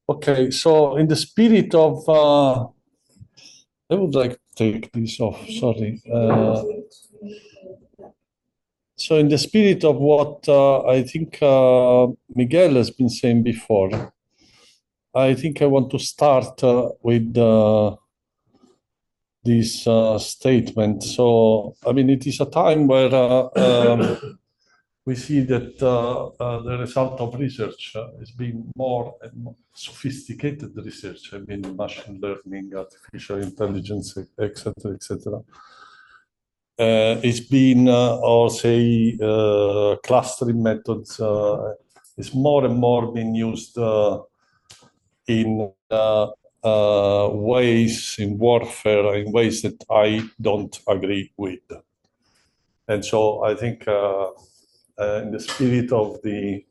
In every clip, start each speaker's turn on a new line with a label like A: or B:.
A: Okay, so in the spirit of, I would like to take this off, sorry. So in the spirit of what I think Miguel has been saying before, I think I want to start with this statement. So, I mean, it is a time where we see that the result of research is being more and more sophisticated research. I mean, machine learning, artificial intelligence, etc., etc. It's been, or say, clustering methods is more and more being used in ways in warfare, in ways that I don't agree with. And so I think in the spirit of the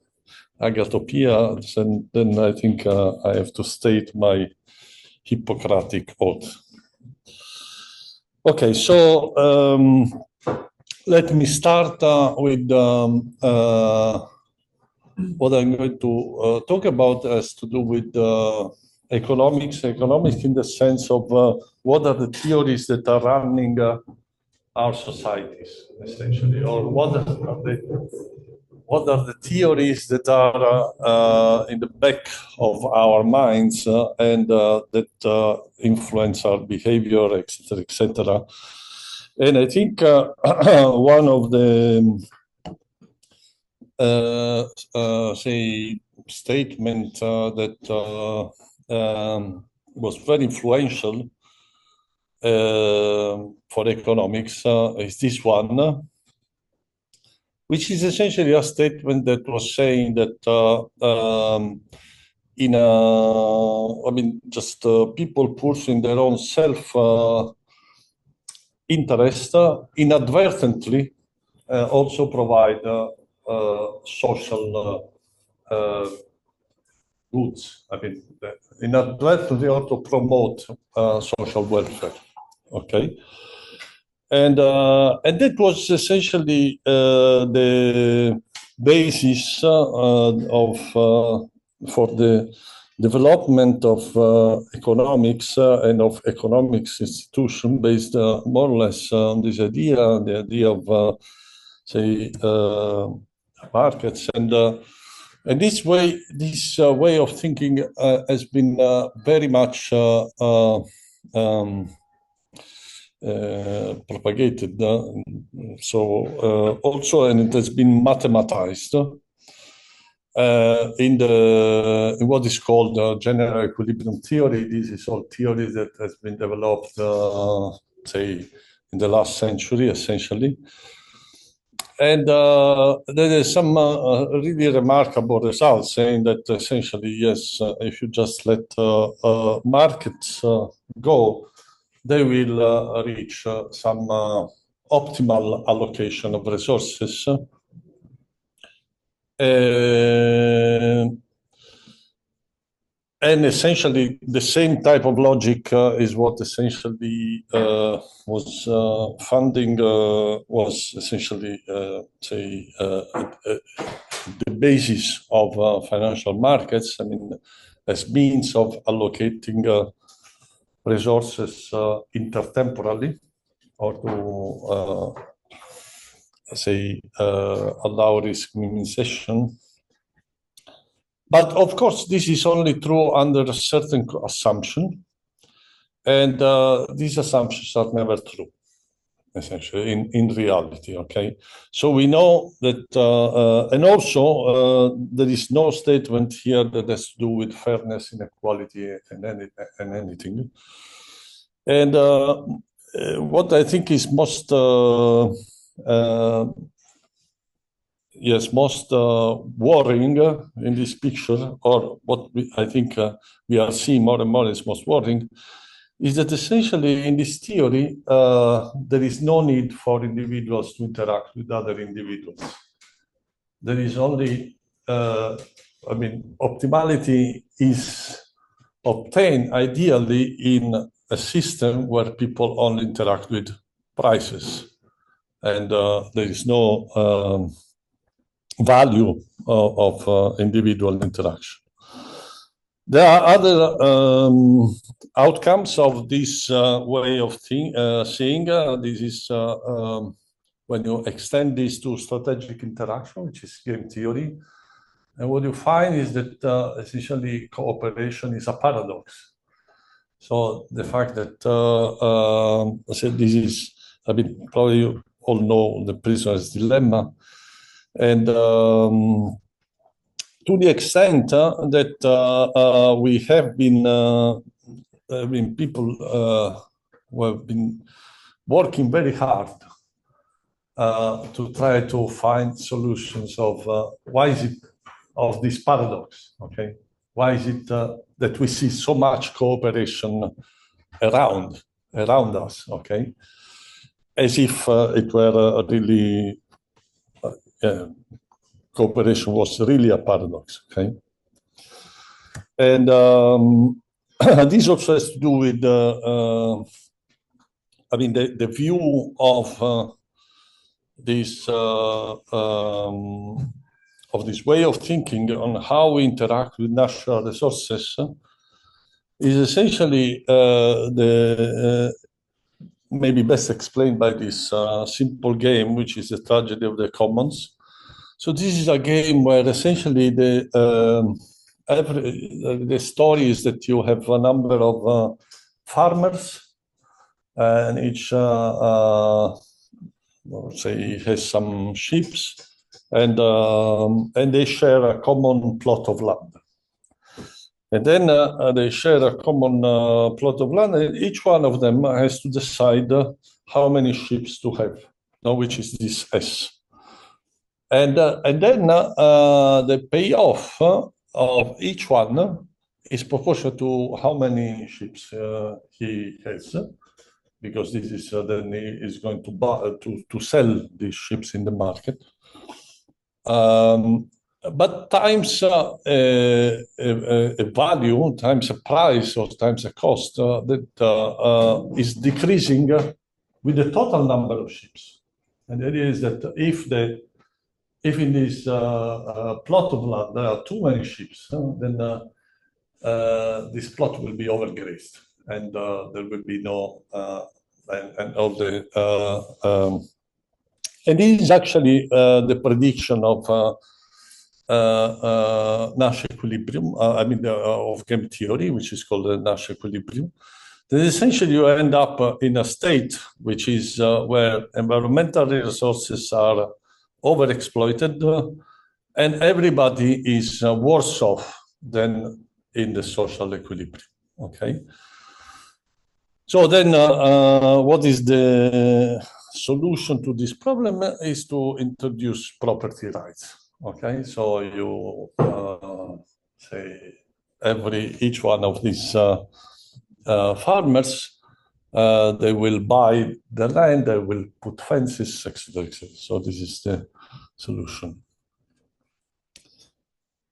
A: Agatopia, then I think I have to state my Hippocratic oath. Okay, so let me start with what I'm going to talk about has to do with economics in the sense of what are the theories that are running our societies, essentially, or what are the theories that are in the back of our minds and that influence our behavior, etc., etc. And I think one of the say statement that was very influential for economics is this one, which is essentially a statement that was saying that I mean, just people pursuing their own self interest inadvertently also provide social goods. I mean, inadvertently also promote social welfare. Okay. And that was essentially the basis for the development of economics and of economics institution based more or less on this idea, the idea of say markets and this way of thinking has been very much propagated. So also, and it has been mathematized in what is called general equilibrium theory. This is all theory that has been developed, say, in the last century, essentially. And there is some really remarkable results saying that essentially, yes, if you just let markets go, they will reach some optimal allocation of resources. And essentially, the same type of logic is what essentially was funding, was essentially, say, the basis of financial markets. I mean, as means of allocating resources intertemporally or to, say, allow risk minimization. But of course, this is only true under a certain assumption. And these assumptions are never true, essentially, in reality, okay? So we know that, and also there is no statement here that has to do with fairness, inequality, and anything. And what I think is most most worrying in this picture, or what I think we are seeing more and more is most worrying, is that essentially in this theory, there is no need for individuals to interact with other individuals. There is only, I mean, optimality is obtained ideally in a system where people only interact with prices. And there is no value of individual interaction. There are other outcomes of this way of seeing. This is when you extend this to strategic interaction, which is game theory. And what you find is that essentially cooperation is a paradox. So the fact that I said this is, I mean, probably you all know the prisoner's dilemma. And to the extent that we have been, people who have been working very hard to try to find solutions of why is it of this paradox, okay? Why is it that we see so much cooperation around us, okay? As if it were really cooperation was really a paradox, okay? And this also has to do with, I mean, the view of this way of thinking on how we interact with natural resources is essentially maybe best explained by this simple game, which is the tragedy of the commons. So this is a game where essentially the story is that you have a number of farmers, and each say has some sheep, and they share a common plot of land. And then they share a common plot of land, and each one of them has to decide how many sheep to have, which is this S. And then the payoff of each one is proportional to how many sheep he has, because this is then he is going to buy to sell these ships in the market. But times a value, times a price, or times a cost that is decreasing with the total number of ships. And the idea is that if in this plot of land there are too many ships, then this plot will be overgrazed, and there will be no and all the and this is actually the prediction of Nash equilibrium. I mean, of game theory, which is called the Nash equilibrium. Then essentially you end up in a state which is where environmental resources are overexploited, and everybody is worse off than in the social equilibrium. Okay. So then, what is the solution to this problem? Is to introduce property rights. Okay, so you say each one of these farmers, they will buy the land, they will put fences, etc., etc. So this is the solution.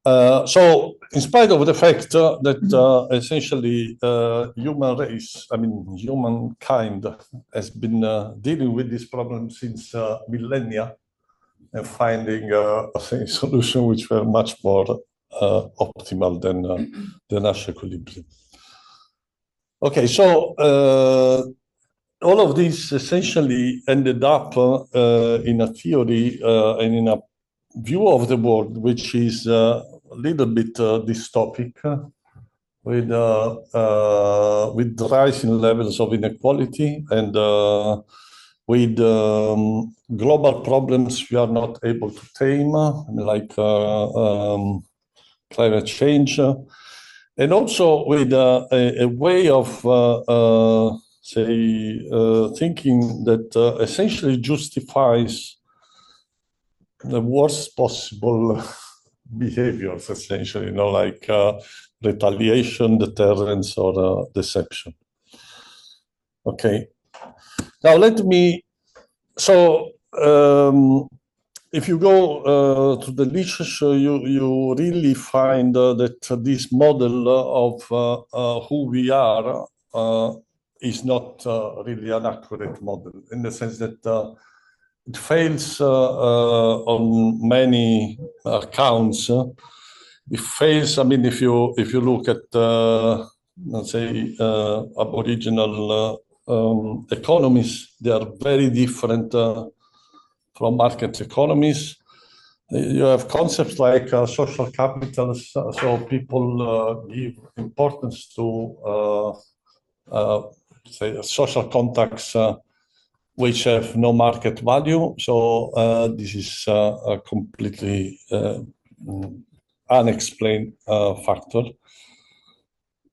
A: So, in spite of the fact that essentially humankind has been dealing with this problem since millennia, and finding a solution which were much more optimal than the Nash equilibrium. Okay, so all of this essentially ended up in a theory and in a view of the world which is a little bit dystopic, with rising levels of inequality and with global problems we are not able to tame, like climate change, and also with a way of thinking that essentially justifies the worst possible behaviors, essentially, like retaliation, deterrence, or deception. Okay. Now if you go to the literature, you really find that this model of who we are is not really an accurate model, in the sense that it fails on many accounts, it fails. I mean, if you look at let's say Aboriginal economies, they are very different from market economies. You have concepts like social capital, so people give importance to say social contacts which have no market value. So this is a completely unexplained factor.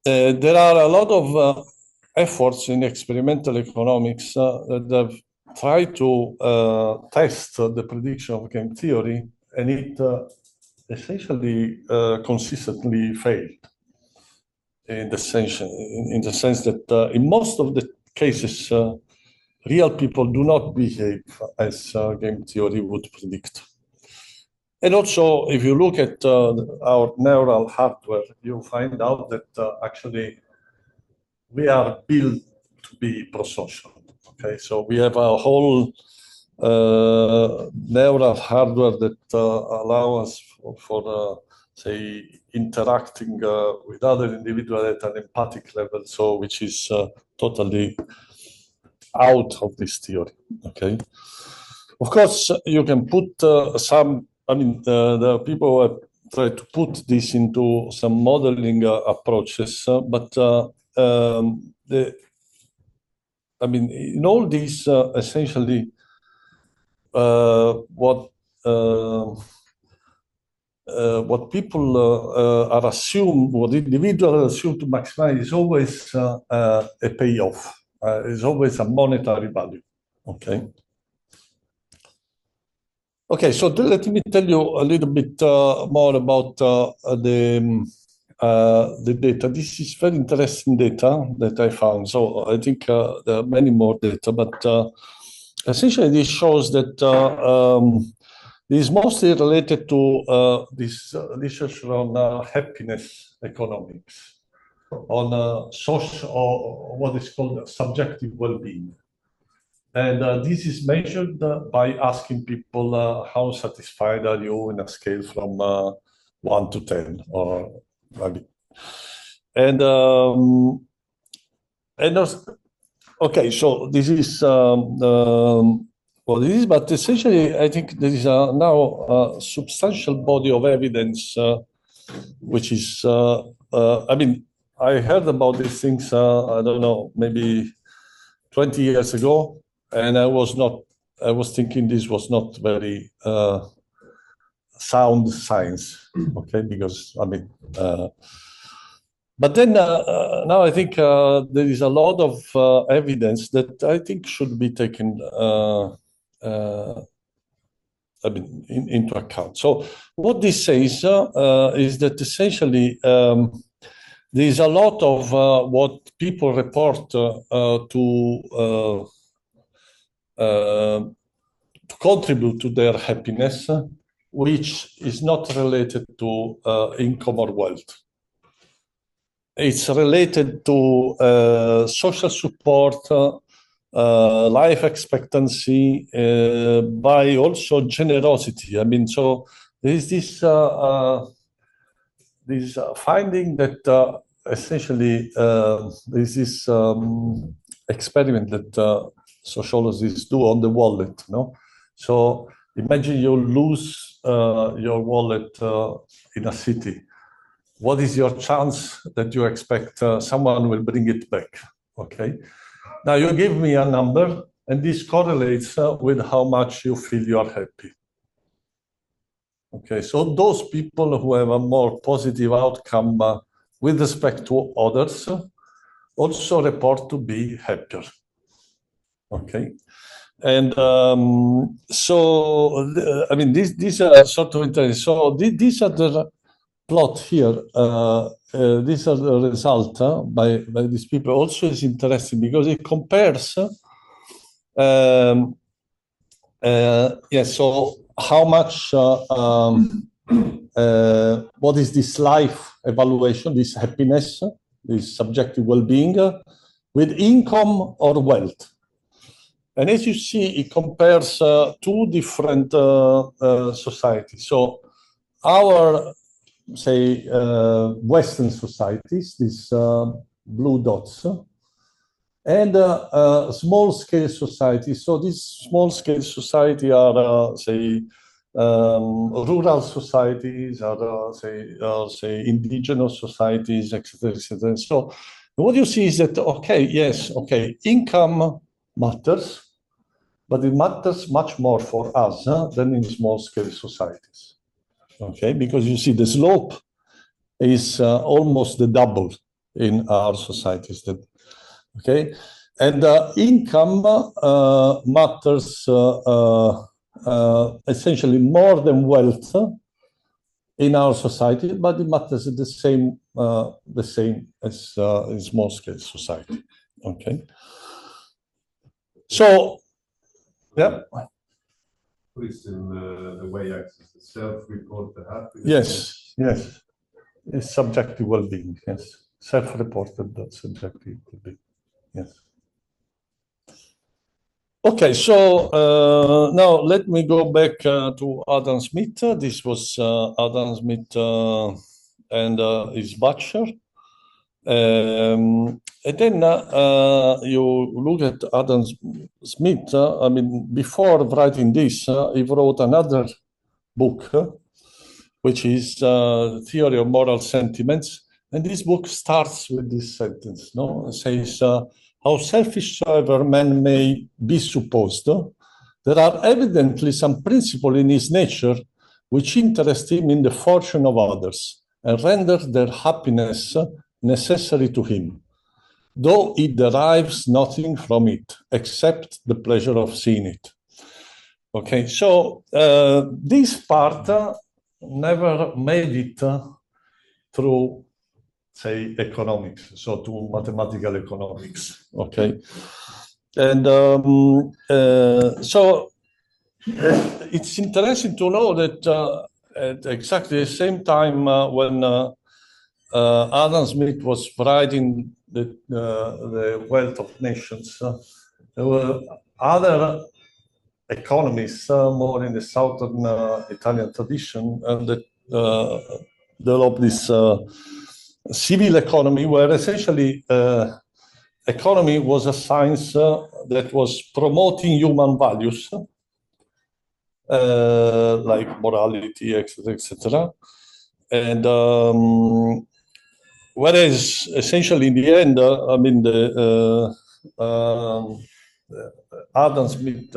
A: There are a lot of efforts in experimental economics that have tried to test the prediction of game theory, and it essentially consistently failed in the sense that in most of the cases, real people do not behave as game theory would predict. And also, if you look at our neural hardware, you find out that actually we are built to be prosocial. Okay, so we have a whole neural hardware that allow us for say, interacting with other individuals at an empathic level, so which is totally out of this theory. Okay, of course you can put some. I mean, the people have tried to put this into some modeling approaches, but I mean, in all these, essentially, what people are assumed, what individuals assume to maximize is always a payoff. Is always a monetary value. Okay. Okay, so let me tell you a little bit more about the data. This is very interesting data that I found. So I think there are many more data, but essentially this shows that this is mostly related to this research on happiness economics, on social, or what is called subjective well-being. And this is measured by asking people how satisfied are you in a scale from 1 to 10, or maybe. And okay, so this is what it is, but essentially, I think there is now a substantial body of evidence, which is, I mean, I heard about these things, I don't know, maybe 20 years ago. And I was thinking this was not very sound science, okay? Because, I mean, but then now I think there is a lot of evidence that I think should be taken I mean, into account. So what this says is that essentially there is a lot of what people report to contribute to their happiness, which is not related to income or wealth. It's related to social support, life expectancy, by also generosity. I mean, so there is this finding that essentially there is this experiment that sociologists do on the wallet, no? So imagine you lose your wallet in a city. What is your chance that you expect someone will bring it back? Okay. Now you give me a number, and this correlates with how much you feel you are happy. Okay, so those people who have a more positive outcome with respect to others also report to be happier. Okay, and so I mean, these are sort of interesting. So these are the plot here. These are the result by these people. Also, is interesting because it compares. Yes. So how much? What is this life evaluation? This happiness, this subjective well-being, with income or wealth? And as you see, it compares two different societies. So our say, Western societies, these blue dots, and small-scale societies. So these small-scale society are, say, rural societies, or say indigenous societies, etc., etc. So what you see is that, okay, yes, okay, income matters, but it matters much more for us than in small-scale societies. Okay, because you see the slope is almost the double in our societies. Okay, and income matters essentially more than wealth in our society, but it matters the same as in small-scale society. Okay, so yeah.
B: Least in the y-axis, the self-reported happiness.
A: Yes, yes. It's subjective well-being, yes. Self-reported, but subjective well-being, yes. Okay, so now let me go back to Adam Smith. This was Adam Smith and his butcher. And then you look at Adam Smith. I mean, before writing this, he wrote another book, which is Theory of Moral Sentiments. And this book starts with this sentence, no? It says, how selfish soever man may be supposed, there are evidently some principle in his nature which interest him in the fortune of others and render their happiness necessary to him, though he derives nothing from it except the pleasure of seeing it. Okay, so this part never made it through, say, economics, so to mathematical economics, okay? And so it's interesting to know that at exactly the same time when Adam Smith was writing the Wealth of Nations, there were other economists, more in the southern Italian tradition, that developed this civil economy, where essentially economy was a science that was promoting human values, like morality, etc., etc. And whereas essentially in the end, I mean, Adam Smith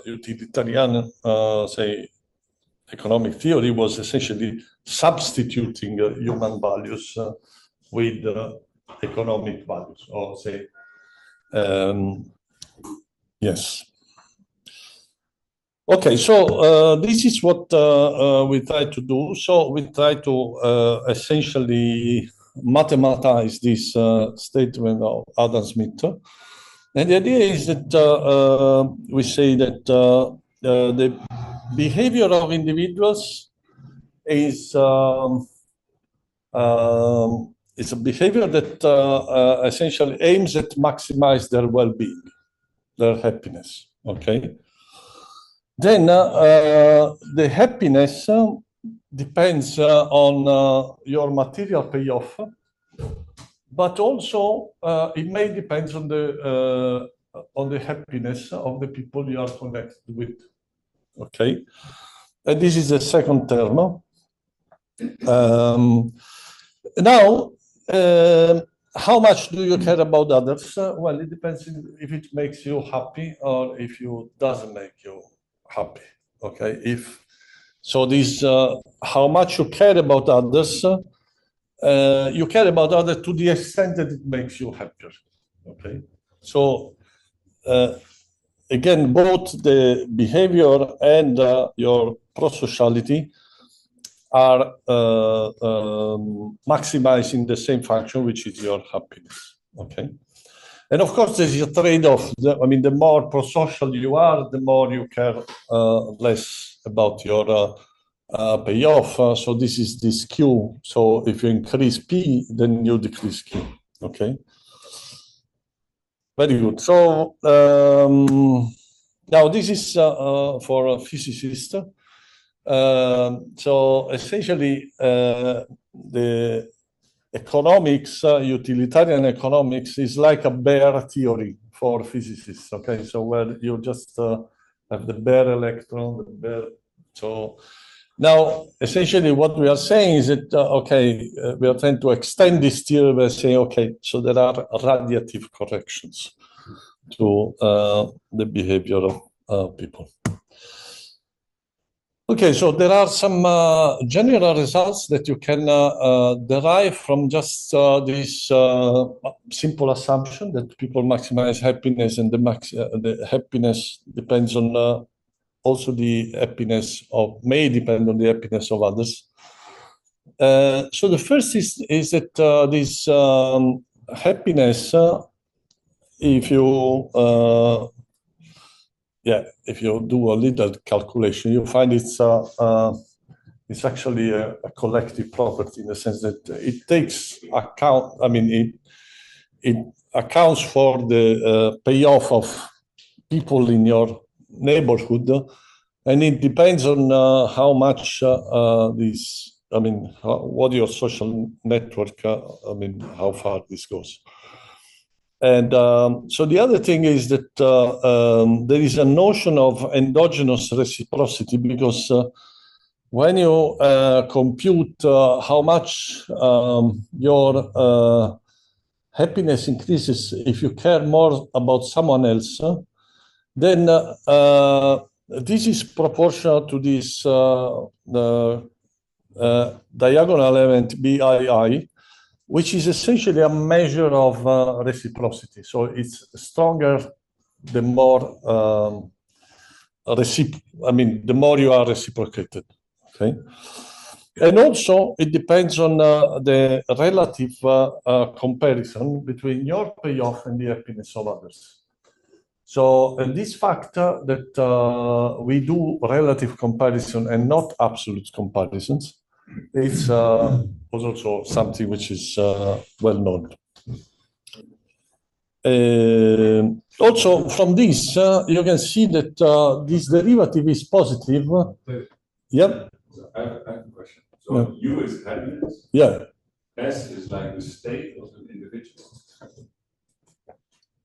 A: utilitarian, say, economic theory was essentially substituting human values with economic values, or say, yes. Okay, so this is what we try to do. So we try to essentially mathematize this statement of Adam Smith. And the idea is that we say that the behavior of individuals is a behavior that essentially aims at maximize their well-being, their happiness, okay? Then the happiness depends on your material payoff, but also it may depend on the happiness of the people you are connected with, okay? And this is the second term. Now, how much do you care about others? Well, it depends if it makes you happy or if it doesn't make you happy, okay? So this, how much you care about others, you care about others to the extent that it makes you happier, okay? So again, both the behavior and your prosociality are maximizing the same function, which is your happiness, okay? And of course, there's a trade-off. I mean, the more prosocial you are, the more you care less about your payoff. So this is this Q. So if you increase P, then you decrease Q, okay? Very good. So now this is for a physicist. So essentially, the economics, utilitarian economics, is like a bare theory for physicists. Okay, so where you just have the bare electron, the bare. So now, essentially, what we are saying is that we are trying to extend this theory by saying, okay, so there are radiative corrections to the behavior of people. Okay, so there are some general results that you can derive from just this simple assumption that people maximize happiness, and the happiness depends on also the happiness of may depend on the happiness of others. So the first is that this happiness, if you do a little calculation, you find it's actually a collective property in the sense that it takes account. I mean, it accounts for the payoff of people in your neighborhood, and it depends on how much this. I mean, what your social network. I mean, how far this goes. And so the other thing is that there is a notion of endogenous reciprocity, because when you compute how much your happiness increases if you care more about someone else, then this is proportional to this diagonal element BII, which is essentially a measure of reciprocity. So it's stronger the more the more you are reciprocated. Okay, and also it depends on the relative comparison between your payoff and the happiness of others. So this factor that we do relative comparison and not absolute comparisons, it's was also something which is well known. Also, from this, you can see that this derivative is positive. Yep.
B: So I have a question. So U is happiness.
A: Yeah.
B: S is like the state of an individual.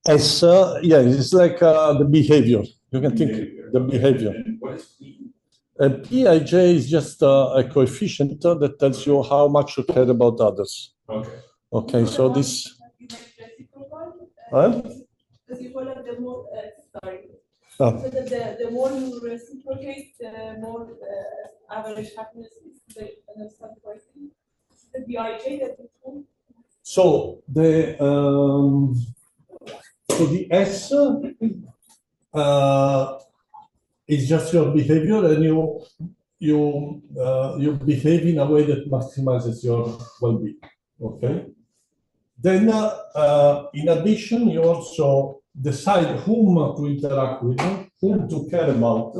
A: S, it's like the behavior. You can think the behavior.
B: And what is P?
A: Pij is just a coefficient that tells you how much you care about others.
B: Okay.
A: Okay, so this.
C: Because you follow the more, sorry. So the more you reciprocate, the more average happiness is the BIJ that you told.
A: So the S is just your behavior, and you behave in a way that maximizes your well-being. Okay. Then, in addition, you also decide whom to interact with, whom to care about,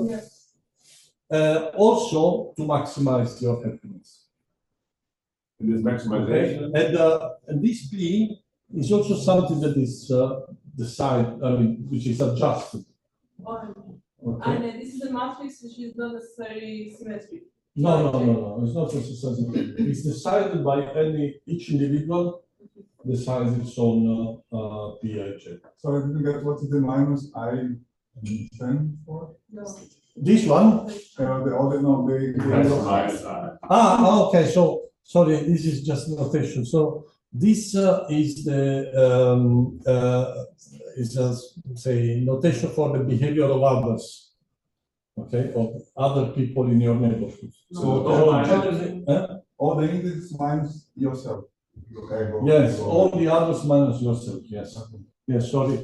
A: also to maximize your happiness.
B: And this maximization.
A: Okay? And this P is also something that is decided, which is adjusted.
C: Okay. And this is a matrix which is not necessarily symmetric.
A: No, it's not necessarily symmetric. It's decided by each individual. Decides its own PIJ.
D: So I didn't get what is the minus I stand for?
C: No.
A: This one? Okay. So sorry, this is just notation. So this is the say notation for the behavior of others. Okay, of other people in your neighborhood.
D: So all the index minus yourself.
A: Yes, all the others minus yourself. Yes. Yes. Sorry.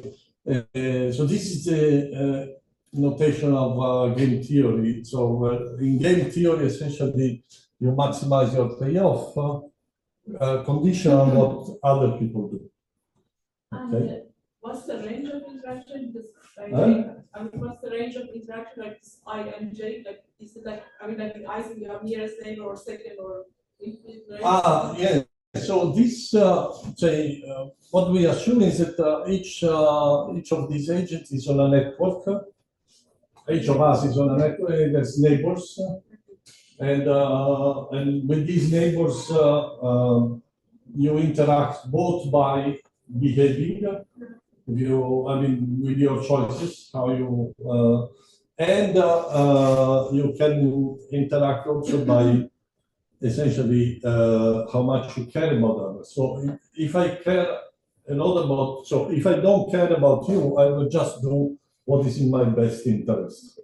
A: So this is the notation of game theory. So in game theory, essentially, you maximize your payoff conditional on what other people do. Okay.
C: And what's the range of interaction? What's the range of interaction like this I and J? Like, is it like like the I's you have nearest neighbor or second or infinite range?
A: Yeah. So this, what we assume is that each of these agents is on a network. Each of us is on a network. There's neighbors, and with these neighbors, you interact both by behaving, I mean, with your choices, how you, and you can interact also by essentially how much you care about others. So if I care a lot about, so if I don't care about you, I will just do what is in my best interest.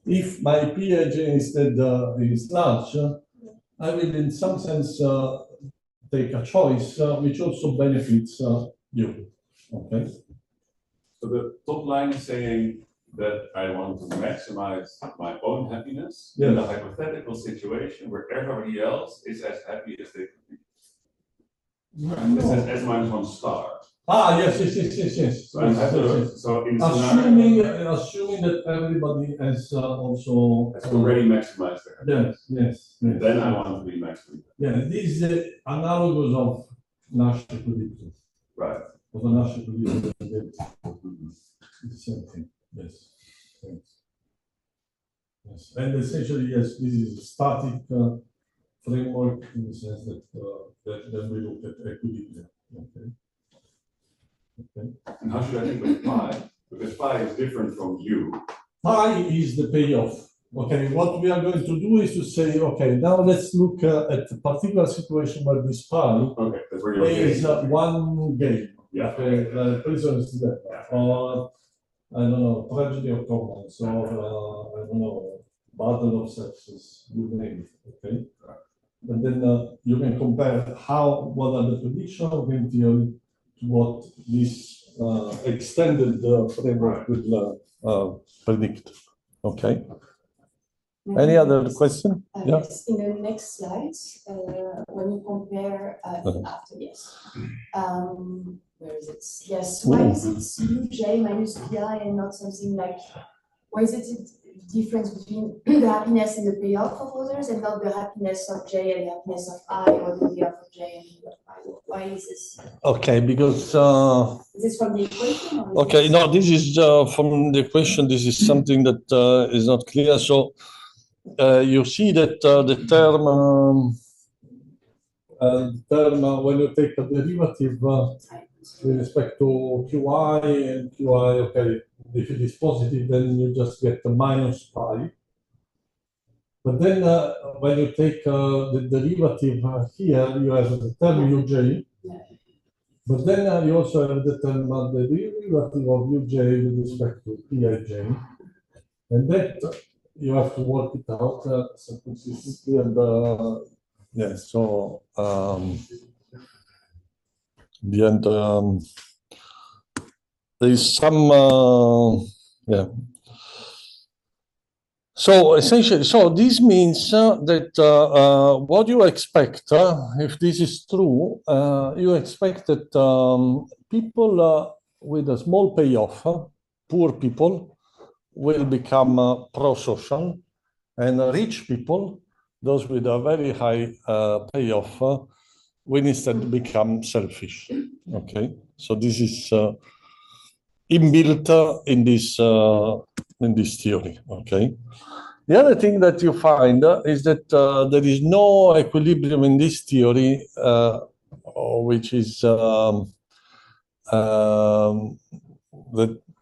A: If my PAJ instead is large, I will in some sense take a choice which also benefits you. Okay.
E: So the top line is saying that I want to maximize my own happiness in a hypothetical situation where everybody else is as happy as they could be. And this says S minus one star.
A: Ah, yes.
E: So, so in
A: assuming that everybody has also
E: has already maximized their happiness.
A: Yes.
E: Then I want to be maximally.
A: Yeah, this is analogous of Nash equilibrium.
E: Right.
A: Of a Nash equilibrium. It's the same thing. Yes. Thanks. Yes. And essentially, yes, this is a static framework in the sense that then we look at equilibrium. Okay.
E: And how should I think of pi? Because pi is different from u.
A: Pi is the payoff. Okay, what we are going to do is to say, okay, now let's look at a particular situation where this pi is one game.
E: Yeah.
A: Okay, prison is dead. Or, I don't know, tragedy of commons, or, I don't know, battle of sexes, you name it, okay? And then you can compare what are the predictions of game theory to what this extended framework will predict. Okay. Any other question?
F: Yes, in the next slides, when you compare after where is it? Yes, why is it uj minus pi and not something like, why is it the difference between the happiness and the payoff of others and not the happiness of j and the happiness of I, or the payoff of j and the payoff of I? Why is this?
A: Okay, because
F: is this from the equation?
A: Okay, no, this is from the equation. This is something that is not clear. So you see that the term when you take a derivative with respect to qi and qi, okay, if it is positive, then you just get a minus pi. But then when you take the derivative here, you have the term uj. But then you also have the term the derivative of uj with respect to pij. And that you have to work it out so consistently. And yeah, so the end there is some yeah. So essentially, so this means that what you expect, if this is true, you expect that people with a small payoff, poor people, will become pro-social, and rich people, those with a very high payoff, will instead become selfish. Okay, so this is inbuilt in this theory. Okay. The other thing that you find is that there is no equilibrium in this theory, which is that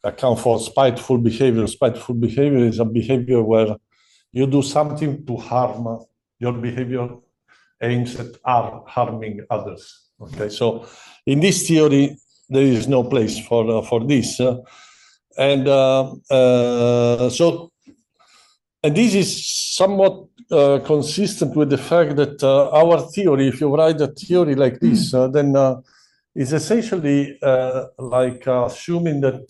A: account for spiteful behavior. Spiteful behavior is a behavior where you do something to harm. Your behavior aims at harming others. Okay, so in this theory, there is no place for this, and this is somewhat consistent with the fact that our theory, if you write a theory like this, then it's essentially like assuming that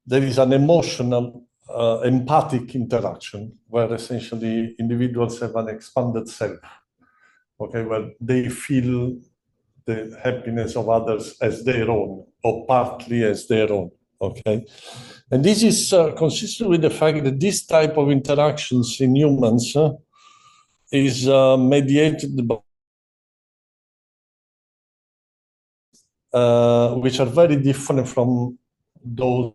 A: there is an emotional, empathic interaction where essentially individuals have an expanded self, okay, where they feel the happiness of others as their own or partly as their own, okay? And this is consistent with the fact that this type of interactions in humans is mediated by which are very different from those